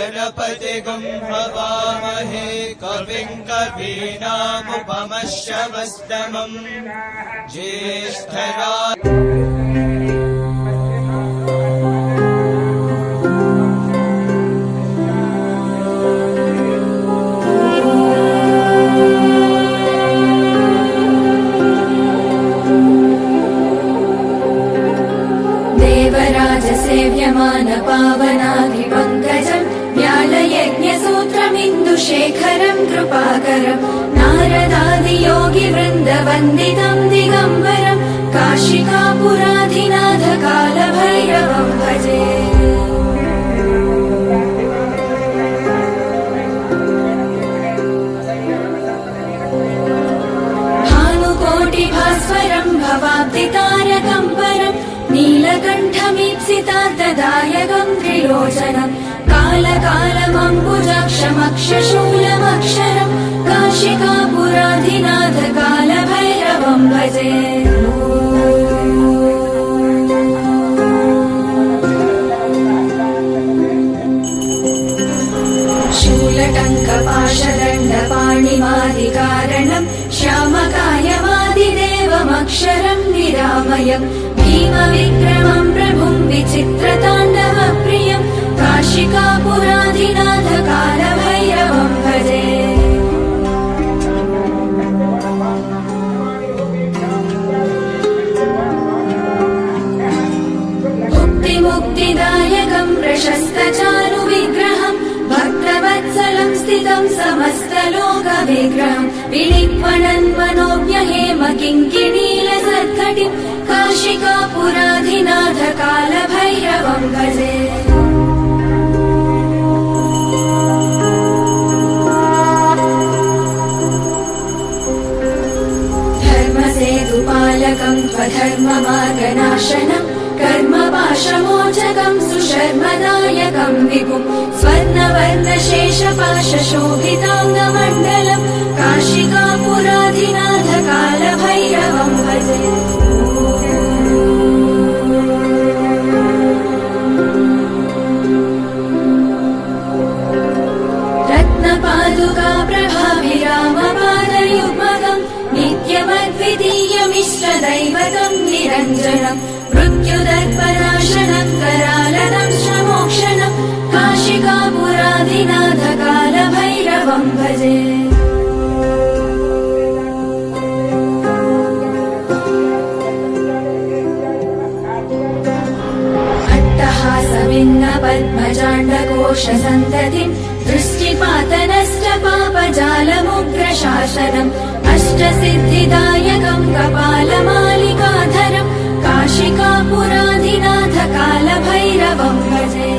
गणपतिगुं हवामहे कविं कवीनामुपमश्रवस्तमम् ज्येष्ठराज सेव्यमान पावनाधिपङ्कजम् व्यालयज्ञसूत्रमिन्दुशेखरम् कृपाकरम् नारदादियोगिवृन्दवन्दितम् दिगम्बरम् काशिकापुराधिनाथ कालभैरवम् भजे। भानुकोटिभास्वरम् भवाब्दितारकम् परम् नीलकण्ठमीप्सितार्थदायकम् त्रिलोचनम् कालकालमम्बुजाक्षमक्षशूलमक्षरम् काशिकापुराधिनाथ कालभैरवम् भजे। शूलटङ्कपाशदण्डपाणिमादिकारणम् श्यामकायमादिदेवमक्षरम् निरामयम् भीमविक्रमम् प्रभुम् विचित्रताण्डवप्रियम् काशिकापुराधिनाथ कालभैरवम् भजे। मुक्तिमुक्तिदायकम् प्रशस्तचारुविग्रहम् भक्तवत्सलम् स्थितम् समस्तलोकविग्रहम् विलिक्वणन्मनोज्ञहेम किङ्किणीलसत्कटिम् काशिकापुराधिनाथ कालभैरवम् भजे। धर्मसेतुपालकम् त्वधर्ममार्गनाशनम् कर्मपाशमोचकम् सुशर्मदायकम् विपुम् स्वर्णवर्णशेषपाशशोभिताङ्गमण्डलम् काशिकापुराधिनाथ कालभैरवम् भजे। रत्नपादुका प्रभाभिरामपादयुग्मकम् नित्यमद्वितीयमिष्टदैवतम् निरञ्जनम् मृत्युदर्पनाशनम् करालदंशमोक्षणम् काशिकापुराधिनाथ कालभैरवम् भजे। अट्टहासविन्न पद्मजाण्डकोशसन्ततिम् दृष्टिपातनष्टपापजालमुग्रशासनम् अष्टसिद्धिदायकम् कपालमालिकाधरम् काशिकापुराधिनाथ कालभैरवम् भजे।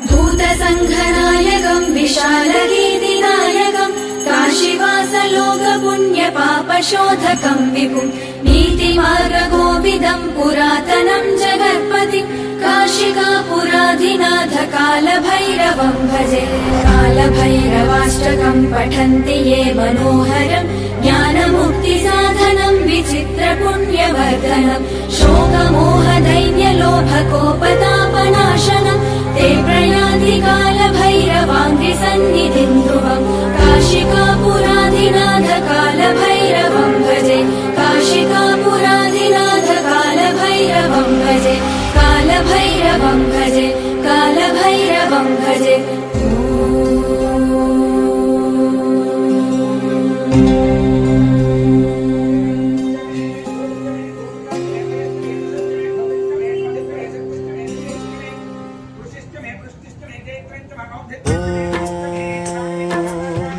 भूतसङ्घनायकम् विशालगीतिनायकम् काशीवासलोकपुण्यपापशोधकम् विपुम् नीतिमार्गकोविदम् पुरातनम् जगत्पतिम् काशिकापुराधिनाथ कालभैरवम् भजे। कालभैरवाष्टकम् पठन्ति ये मनोहरम् ज्ञानमुक्तिसाधनम् विचित्रपुण्यवर्धनम् शोकमोहदैन्यलोभकोपतापनाशनम् ते प्रयान्ति कालभैरवाङ्घ्रिसन्निधिम् ध्रुवम् काशिकापुराधिनाथ कालभैरवम् भजे। काशिकापुराधिनाथ कालभैरवम् भजे। कालभैरवम् भजे। कालभैरवम् भजे।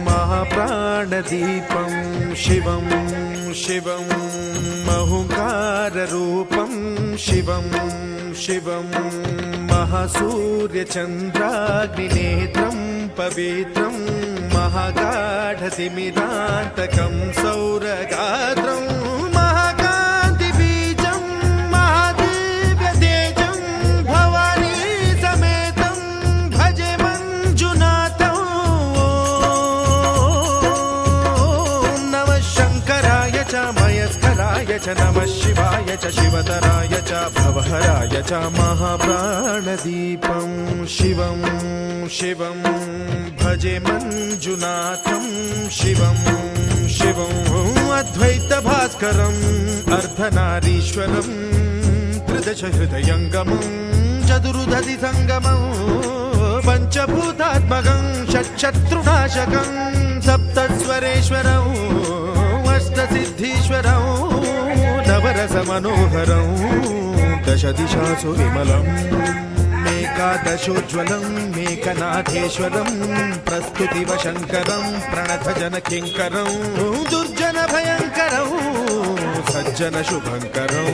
महाप्राणदीपं शिवं शिवं महुकार रूपं शिवं शिवं महासूर्यचन्द्राग्निनेत्रं पवित्रं महागाढतिमिरान्तकं सौरगात्रं महाकान्तिबीजं महादिव्यतेजं भवानी समेतं भजे मञ्जुनाथं ॐ नमः शङ्कराय च मयस्कराय च नमः शिवाय च शिवतराय च भवहराय च महाप्राणदीपं शिवं शिवं भजे मञ्जुनाथं शिवं शिवं अद्वैतभास्करम् अर्धनारीश्वरं त्रिदशहृदयङ्गमं चतुर्दधिसङ्गमं पञ्चभूतात्मकं षट्शत्रुनाशकं सप्तस्वरेश्वरं अष्टसिद्धीश्वरं नवरसमनोहरं दशदिशासु विमलम् एकादशोज्ज्वलं मेकनाथेश्वरं प्रस्तुतिवशङ्करं प्रणतजनकिङ्करं दुर्जनभयङ्करं सज्जनशुभङ्करं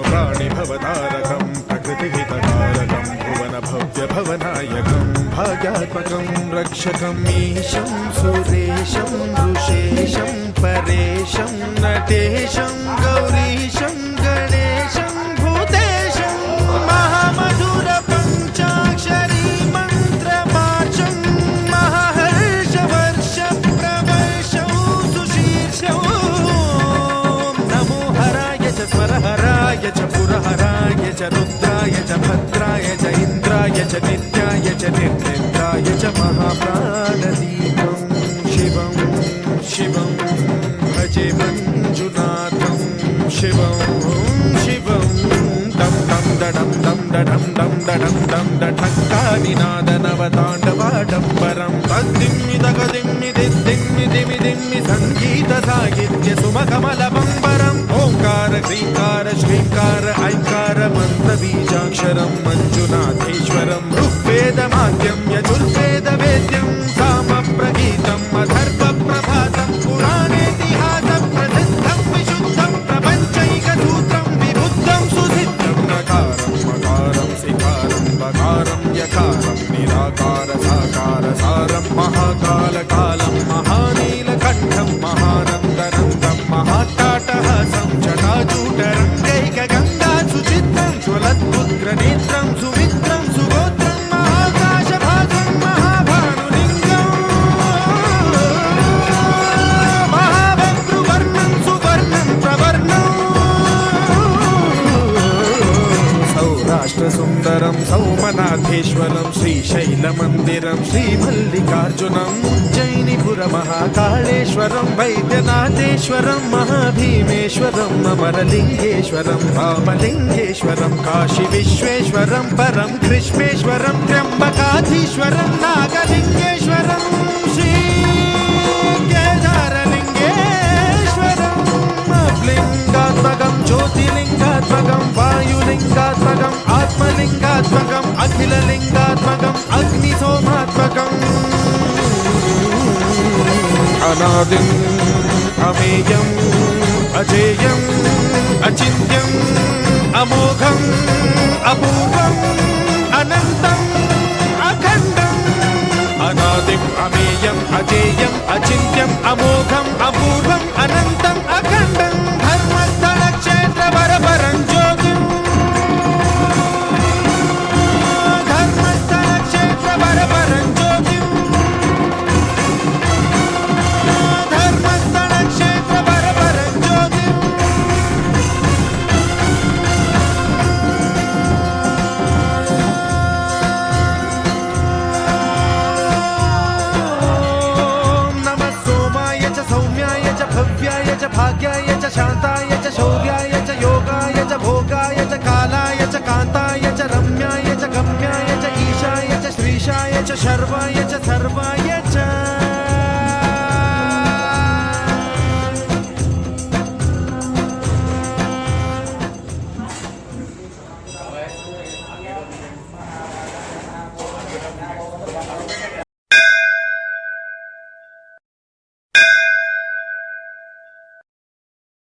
प्राणिभवतारकं प्रकृतिहितकारकं भुवनभव्यभवनायकं भाग्यात्मकं रक्षकं ईशं सुरेशं ऋषेशं परेशं नटेशं गौरीशं गणेशं भूतेशं महामधुर पञ्चाक्षरी मन्त्रमार्चं महाहर्षवर्ष प्रवर्षं सुशीर्षं नमो हराय च स्वरहराय च पुरहराय च रुद्राय च भद्राय च इन्द्राय च नित्याय च निर्निन्द्राय च महाप्राणदीपं शिवं शिवं भजे मञ्जुनाथं शिवं शिवं दं दं दडं दं दडं दं दडं दं दठक्कानिनादनवताण्डवाडम्बरं तद्दिम्मि तगदिम्मि दिद्दिम्मि दिमि दिम्मि सङ्गीतसाहित्य सुमकमलबम्बरम् ओङ्कार ह्रीङ्कार श्रीङ्कार ऐङ्कार मन्त्रबीजाक्षरं मञ्जुनाथेश्वरं ऋग्वेदमाद्यं यजुर्वेदवेद्यं सामप्रगीतम् अथर्वप्रभातं पुराणेतिहासं प्रसिद्धं विशुद्धं प्रपञ्चैकसूत्रं विबुद्धं सुसिद्धं नकारं मकारं सिकारं बकारं यकारं निराकार साकार सारं महाकालकालं महानीलकण्ठं महानन्दनन्दं महाट्टाटहासं जटाजूटरङ्गैकगङ्गा सुचित्रं ज्वलद्मुद्रनेत्रं सुमित्रं सुगोत्रं महाकाशभासं महाभानुलिङ्गं महावक्तृवर्णं सुवर्णं प्रवर्णं सौराष्ट्रसुन्दरं सौमनाथेश्वरं श्रीशैलमन्दिरं श्रीमल्लिकार्जुनम् उज्जयिनिपुरमहाकाळेश्वरं वैद्यनाथेश्वरं महाभीमेश्वरं अमरलिङ्गेश्वरं रामलिङ्गेश्वरं काशीविश्वेश्वरं परं कृष्णेश्वरं त्र्यम्बकाधीश्वरं नागलिङ्गेश्वरं श्रीकेदारलिङ्गेश्वरं लिङ्गात्मकं ज्योतिलिङ्गात्मकं वायुलिङ्गात्मकम् आत्मलिङ्गात्मकम् अखिललिङ्गात्मकम् अग्निसोमात्मकम् अनादिम् अमेयम् अजेयम् अचिन्त्यम् अमोघम् अपूर्वम् अनन्तम् अखण्डम् अनादिम् अमेयम् अजेयम् अचिन्त्यम् अमोघम् अपूर्वम् अनन्तम् अखण्डम् धर्मस्थलक्षेत्रवरपरं ज्योतिम् धर्मस्थलक्षेत्रवरपरं ज्योतिम् धर्मस्थलक्षेत्रवरपरं ज्योतिम् नमः सोमाय च सौम्याय च भव्याय च भाग्याय च शान्ताय च शौर्याय च योगाय च भोगाय च कालाय च कान्ताय च रम्याय च गम्याय च ईशाय च श्रीशाय च शर्वाय